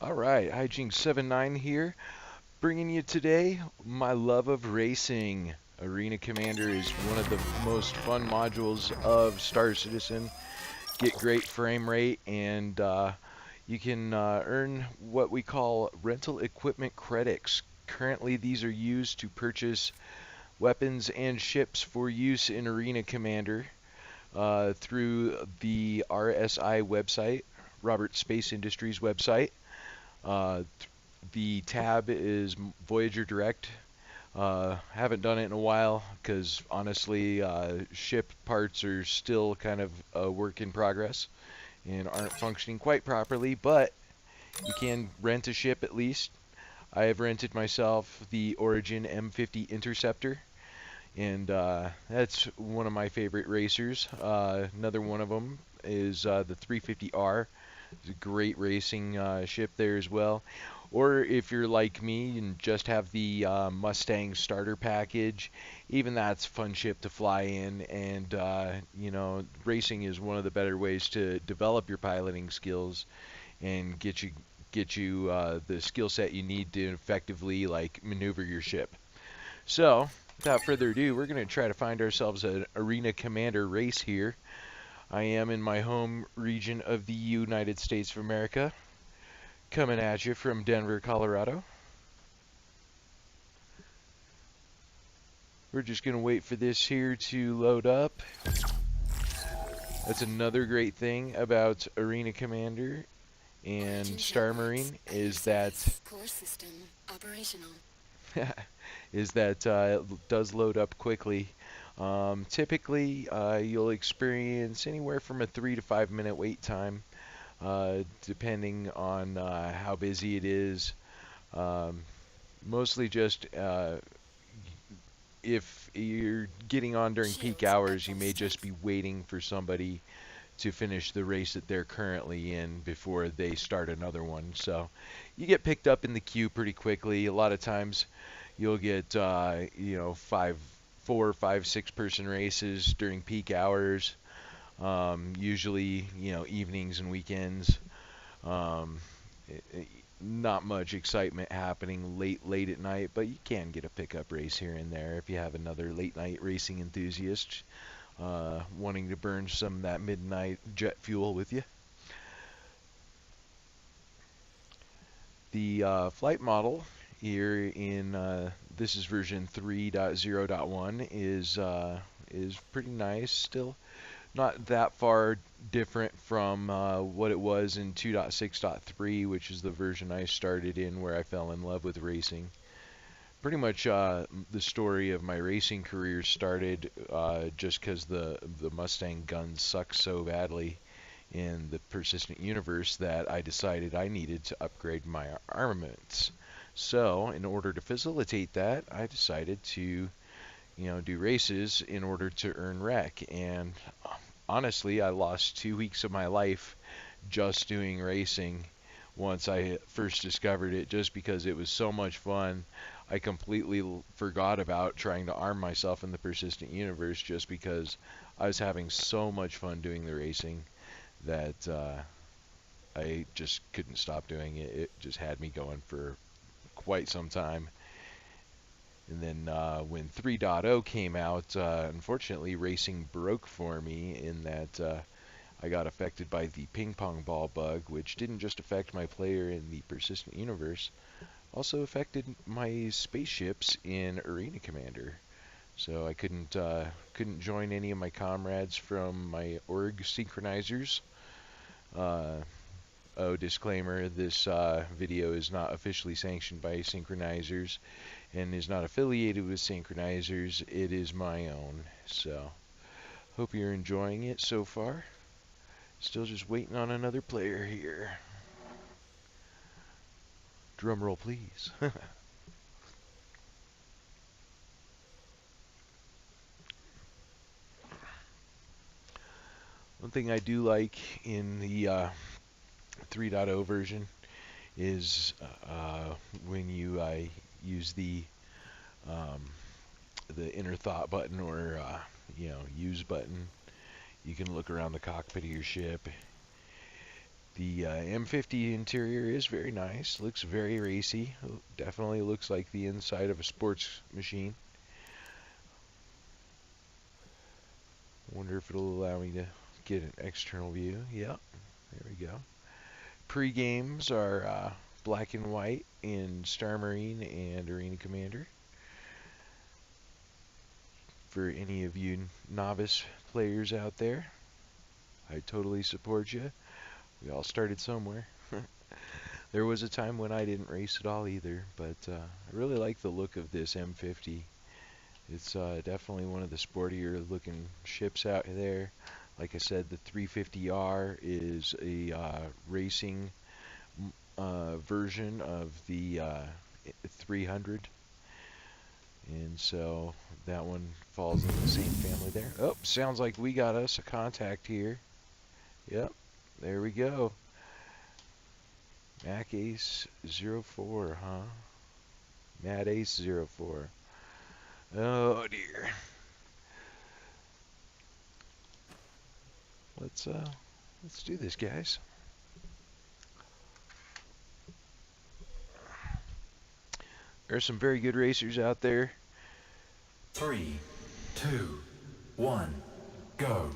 Alright, Hijinks79 here, bringing you today my love of racing. Arena Commander is one of the most fun modules of Star Citizen. Get great frame rate, and you can earn what we call rental equipment credits. Currently, these are used to purchase weapons and ships for use in Arena Commander through the RSI website, Robert Space Industries website. Uh, the tab is Voyager Direct. Haven't done it in a while because honestly, ship parts are still kind of a work in progress and aren't functioning quite properly, but you can rent a ship at least. I have rented myself the Origin M50 Interceptor, and that's one of my favorite racers. Another one of them is the 350R. It's a great racing ship there as well. Or if you're like me and just have the Mustang starter package, even that's a fun ship to fly in. And racing is one of the better ways to develop your piloting skills and get you the skill set you need to effectively like maneuver your ship. So, without further ado, we're going to try to find ourselves an Arena Commander race here. I am in my home region of the United States of America, coming at you from Denver, Colorado. We're just going to wait for this here to load up. That's another great thing about Arena Commander and Star Marine is that Core system operational. it does load up quickly. Typically, you'll experience anywhere from a 3 to 5 minute wait time, depending on how busy it is. Um, Mostly just if you're getting on during peak Shields at hours, you full may just strength. be waiting for somebody to finish the race that they're currently in before they start another one. So you get picked up in the queue pretty quickly. A lot of times you'll get five, 4, 5, 6 person races during peak hours. Usually evenings and weekends. Um, Not much excitement happening late at night, but you can get a pickup race here and there if you have another late night racing enthusiast wanting to burn some of that midnight jet fuel with you. The flight model here in this is version 3.0.1 is pretty nice. Still not that far different from what it was in 2.6.3, which is the version I started in where I fell in love with racing. Pretty much the story of my racing career started just because the Mustang guns suck so badly in the persistent universe that I decided I needed to upgrade my armaments. So, in order to facilitate that, I decided to, do races in order to earn rec. And honestly, I lost 2 weeks of my life just doing racing once I first discovered it, just because it was so much fun. I completely forgot about trying to arm myself in the persistent universe just because I was having so much fun doing the racing that I just couldn't stop doing it. It just had me going for quite some time. And then when 3.0 came out, unfortunately, racing broke for me in that I got affected by the ping pong ball bug, which didn't just affect my player in the persistent universe, also affected my spaceships in Arena Commander. So I couldn't join any of my comrades from my org synchronizers. Uh, Oh, disclaimer, this video is not officially sanctioned by synchronizers and is not affiliated with synchronizers. It is my own. So, hope you're enjoying it so far. Still just waiting on another player here. Drum roll, please. One thing I do like in the 3.0 version is when you use um, the inner thought button or use button. You can look around the cockpit of your ship. The M50 interior is very nice. Looks very racy. Definitely looks like the inside of a sports machine. Wonder if it'll allow me to get an external view. Yep, there we go. Pre-games are black and white in Star Marine and Arena Commander. For any of you novice players out there, I totally support you. We all started somewhere. There was a time when I didn't race at all either, but I really like the look of this M50. It's definitely one of the sportier looking ships out there. Like I said, the 350R is a racing version of the 300. And so that one falls in the same family there. Oh, sounds like we got us a contact here. Yep, there we go. Mac Ace 04, huh? Mad Ace 04. Oh dear. Let's do this, guys. There's some very good racers out there. 3, 2, 1, go.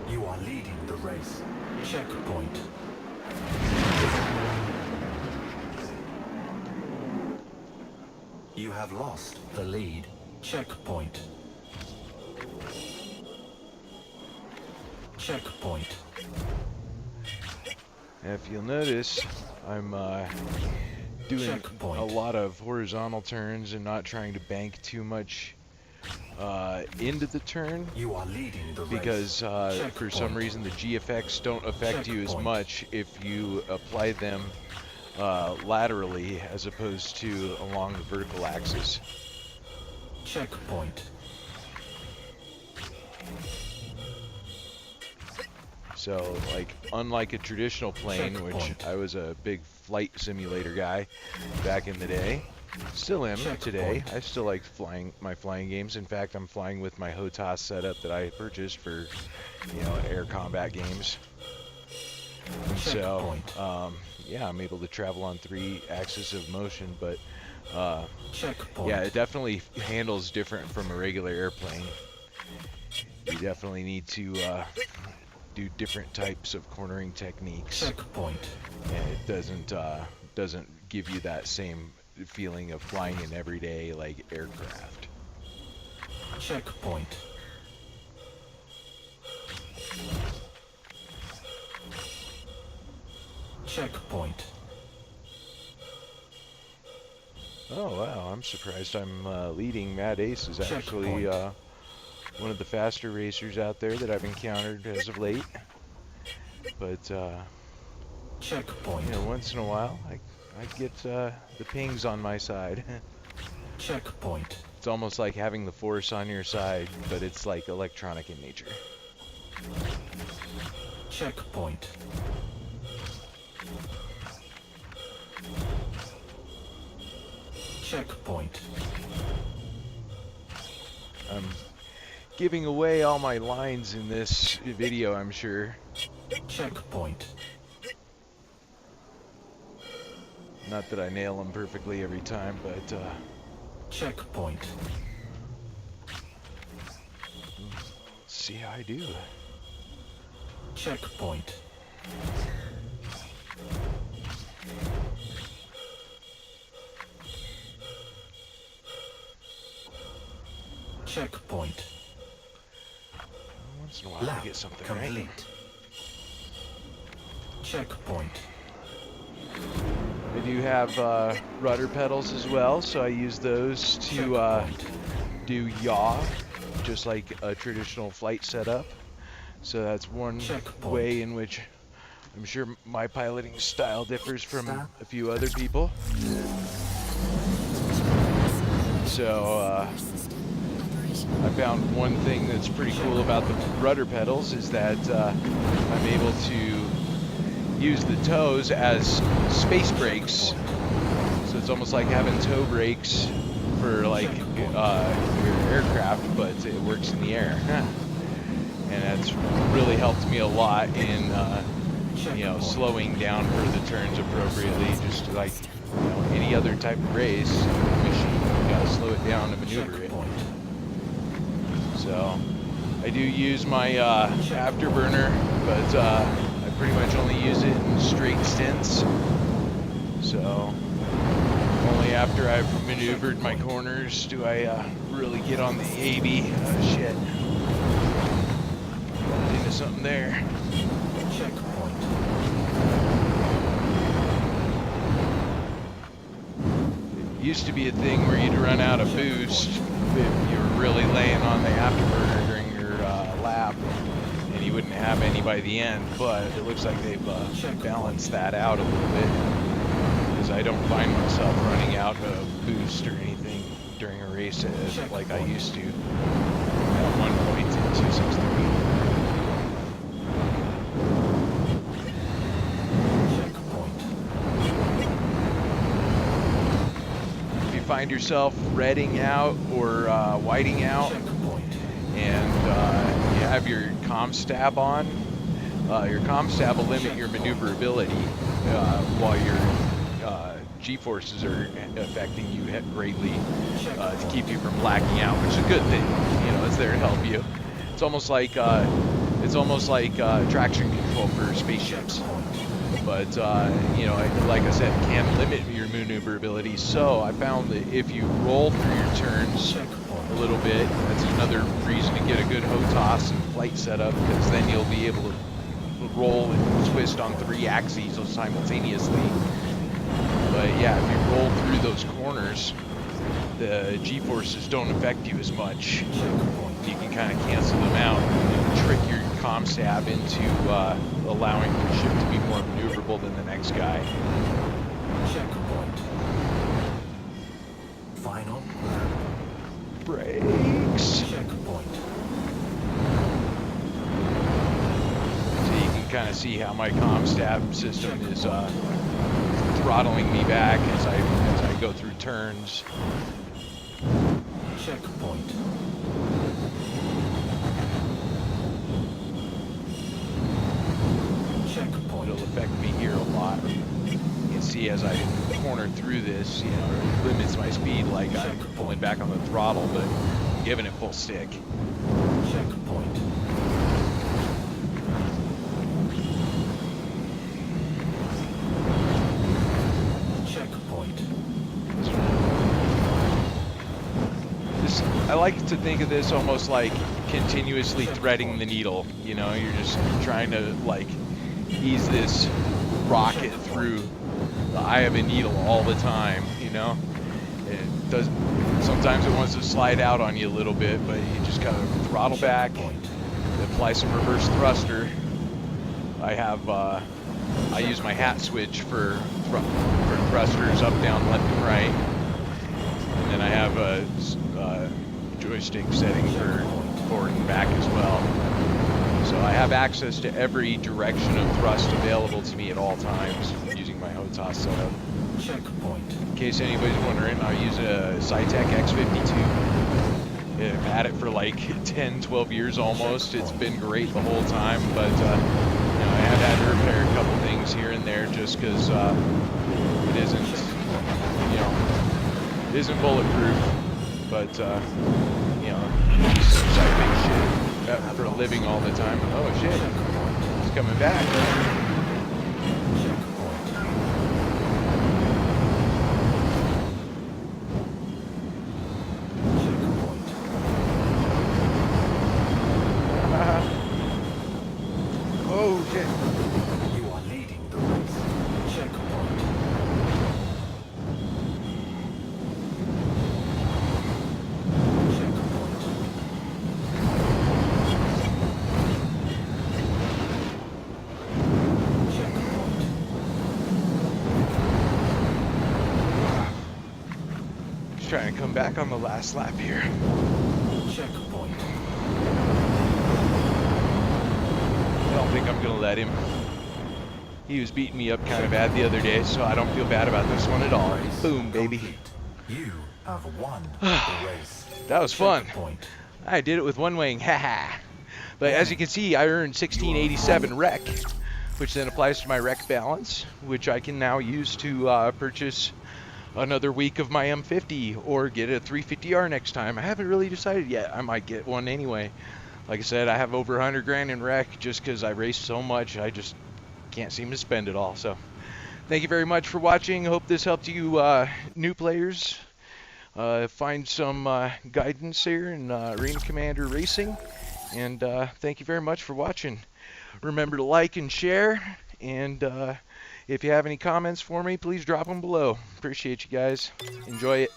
You are leading the race. Checkpoint. You have lost the lead. Checkpoint. Checkpoint. If you'll notice, I'm doing Checkpoint. a lot of horizontal turns and not trying to bank too much into the turn, You are leading the race. because for some reason the G effects don't affect you as Checkpoint. much if you apply them laterally as opposed to along the vertical axis. Checkpoint. So, like, unlike a traditional plane, which Checkpoint. I was a big flight simulator guy back in the day, still am today. Checkpoint. I still like flying my flying games. In fact, I'm flying with my HOTAS setup that I purchased for, air combat games. And so, Checkpoint. yeah, I'm able to travel on 3 axes of motion, but Checkpoint. yeah, it definitely handles different from a regular airplane. You definitely need to do different types of cornering techniques, Checkpoint. and it doesn't give you that same feeling of flying an everyday like aircraft. Checkpoint. Checkpoint. Oh wow, I'm surprised I'm leading. Mad Ace is actually Checkpoint. one of the faster racers out there that I've encountered as of late. But Checkpoint. once in a while I get the pings on my side. Checkpoint. It's almost like having the force on your side, but it's like electronic in nature. Checkpoint. Checkpoint. I'm giving away all my lines in this video, I'm sure. Checkpoint. Not that I nail them perfectly every time, but Checkpoint. let's see how I do. Checkpoint. Checkpoint. Once in a while I Lap get something complete. right. Checkpoint. I do have rudder pedals as well, so I use those to Checkpoint. do yaw, just like a traditional flight setup. So that's one Checkpoint. way in which I'm sure my piloting style differs from Stop. a few other people. So I found one thing that's pretty cool about the rudder pedals is that I'm able to use the toes as space brakes. So it's almost like having toe brakes for like your aircraft, but it works in the air. and that's really helped me a lot in slowing down for the turns appropriately. Just like any other type of race machine, you gotta slow it down to maneuver it. So I do use my afterburner, but I pretty much only use it in straight stints. So only after I've maneuvered my corners do I really get on the AB. Oh shit. Running into something there. Checkpoint. It used to be a thing where you'd run out of boost if you were really laying on the afterburner during your lap, and you wouldn't have any by the end, but it looks like they've balanced that out a little bit, because I don't find myself running out of boost or anything during a race like I used to at one point in 263. Find yourself redding out or whiting out, and you have your comm stab on, your comm stab will limit your maneuverability while your G-forces are affecting you greatly to keep you from blacking out, which is a good thing. It's there to help you. It's almost like traction control for spaceships. But, like I said, it can limit your maneuverability. So I found that if you roll through your turns a little bit, that's another reason to get a good HOTAS and flight setup, because then you'll be able to roll and twist on 3 axes simultaneously. But yeah, if you roll through those corners, the G-forces don't affect you as much. You can kind of cancel them out and trick your comm stab into allowing your ship to be more maneuverable than the next guy. Checkpoint. Final lap. Brakes. Checkpoint. So you can kind of see how my comm stab system is throttling me back as I go through turns. Checkpoint. Checkpoint. It'll affect me here a lot. You can see as I corner through this, it limits my speed, like I'm pulling back on the throttle, but giving it full stick. Checkpoint. Checkpoint. I like to think of this almost like continuously threading the needle. You're just trying to ease this rocket through the eye of a needle all the time. It does. Sometimes it wants to slide out on you a little bit, but you just gotta throttle back, apply some reverse thruster. I use my hat switch for thrusters up, down, left, and right, and then I have a joystick setting for forward and back as well. So I have access to every direction of thrust available to me at all times using my HOTAS setup. Checkpoint. In case anybody's wondering, I use a Cytec X52. I've had it for 10, 12 years almost. It's been great the whole time, but I have had to repair a couple things here and there just because it isn't bulletproof. But since I make shit for a living all the time. Oh shit, it's coming back. Oh shit. You are leading the race. Checkpoint. Trying to come back on the last lap here. Checkpoint. I don't think I'm gonna let him. He was beating me up kind of bad the other day, so I don't feel bad about this one at all. Boom, baby. Complete. You have won the race. That was fun. Checkpoint. I did it with one wing, haha. But as you can see, I earned 1687 rec, which then applies to my rec balance, which I can now use to purchase another week of my M50 or get a 350R next time. I haven't really decided yet. I might get one anyway. Like I said, I have over 100 grand in rec just because I race so much. I just can't seem to spend it all. So thank you very much for watching. Hope this helped you new players find some guidance here in Arena Commander Racing. And thank you very much for watching. Remember to like and share. And if you have any comments for me, please drop them below. Appreciate you guys. Enjoy it.